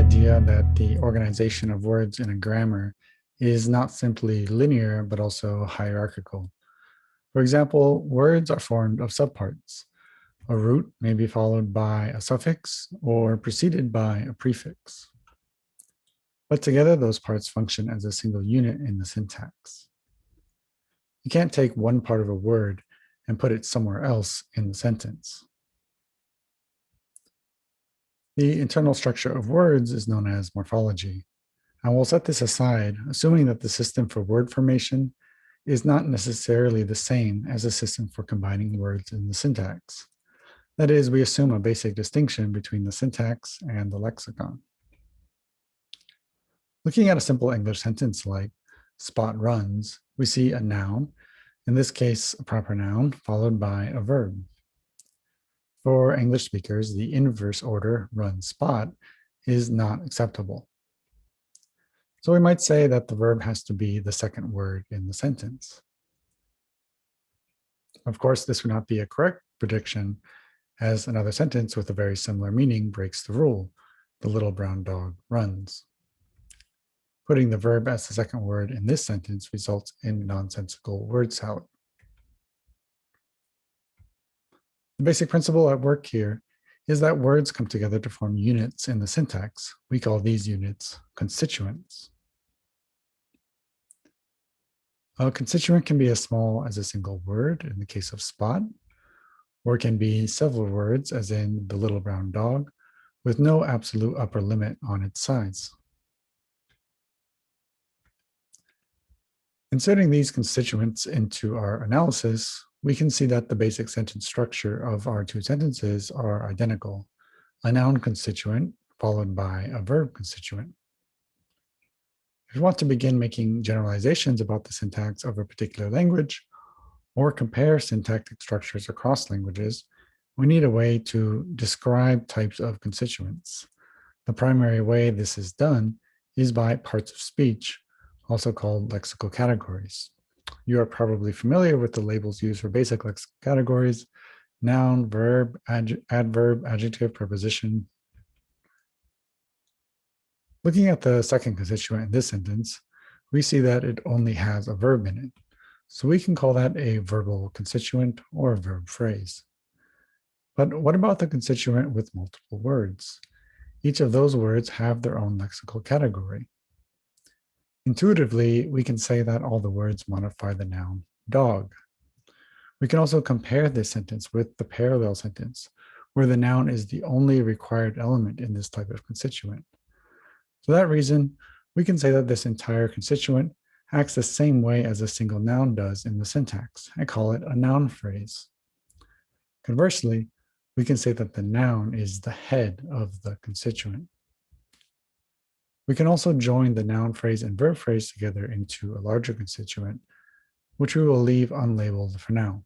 idea that the organization of words in a grammar is not simply linear, but also hierarchical. For example, words are formed of subparts. A root may be followed by a suffix or preceded by a prefix. But together, those parts function as a single unit in the syntax. You can't take one part of a word and put it somewhere else in the sentence. The internal structure of words is known as morphology. And we'll set this aside, assuming that the system for word formation is not necessarily the same as the system for combining words in the syntax. That is, we assume a basic distinction between the syntax and the lexicon. Looking at a simple English sentence like Spot runs, we see a noun, in this case a proper noun, followed by a verb. For English speakers, the inverse order run Spot is not acceptable. So we might say that the verb has to be the second word in the sentence. Of course, this would not be a correct prediction, as another sentence with a very similar meaning breaks the rule. The little brown dog runs. Putting the verb as the second word in this sentence results in nonsensical word salad. The basic principle at work here is that words come together to form units in the syntax. We call these units constituents. A constituent can be as small as a single word in the case of spot, or it can be several words, as in the little brown dog, with no absolute upper limit on its size. Inserting these constituents into our analysis, we can see that the basic sentence structure of our two sentences are identical: a noun constituent followed by a verb constituent. If we want to begin making generalizations about the syntax of a particular language, or compare syntactic structures across languages, we need a way to describe types of constituents. The primary way this is done is by parts of speech, also called lexical categories. You are probably familiar with the labels used for basic lexical categories: noun, verb, adverb, adjective, preposition. Looking at the second constituent in this sentence, we see that it only has a verb in it. So we can call that a verbal constituent or a verb phrase. But what about the constituent with multiple words? Each of those words have their own lexical category. Intuitively, we can say that all the words modify the noun dog. We can also compare this sentence with the parallel sentence, where the noun is the only required element in this type of constituent. For that reason, we can say that this entire constituent acts the same way as a single noun does in the syntax, and call it a noun phrase. Conversely, we can say that the noun is the head of the constituent. We can also join the noun phrase and verb phrase together into a larger constituent, which we will leave unlabeled for now.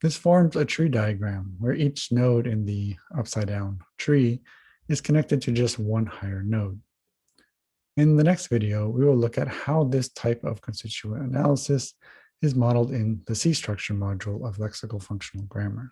This forms a tree diagram where each node in the upside-down tree is connected to just one higher node. In the next video, we will look at how this type of constituent analysis is modeled in the C structure module of Lexical-Functional Grammar.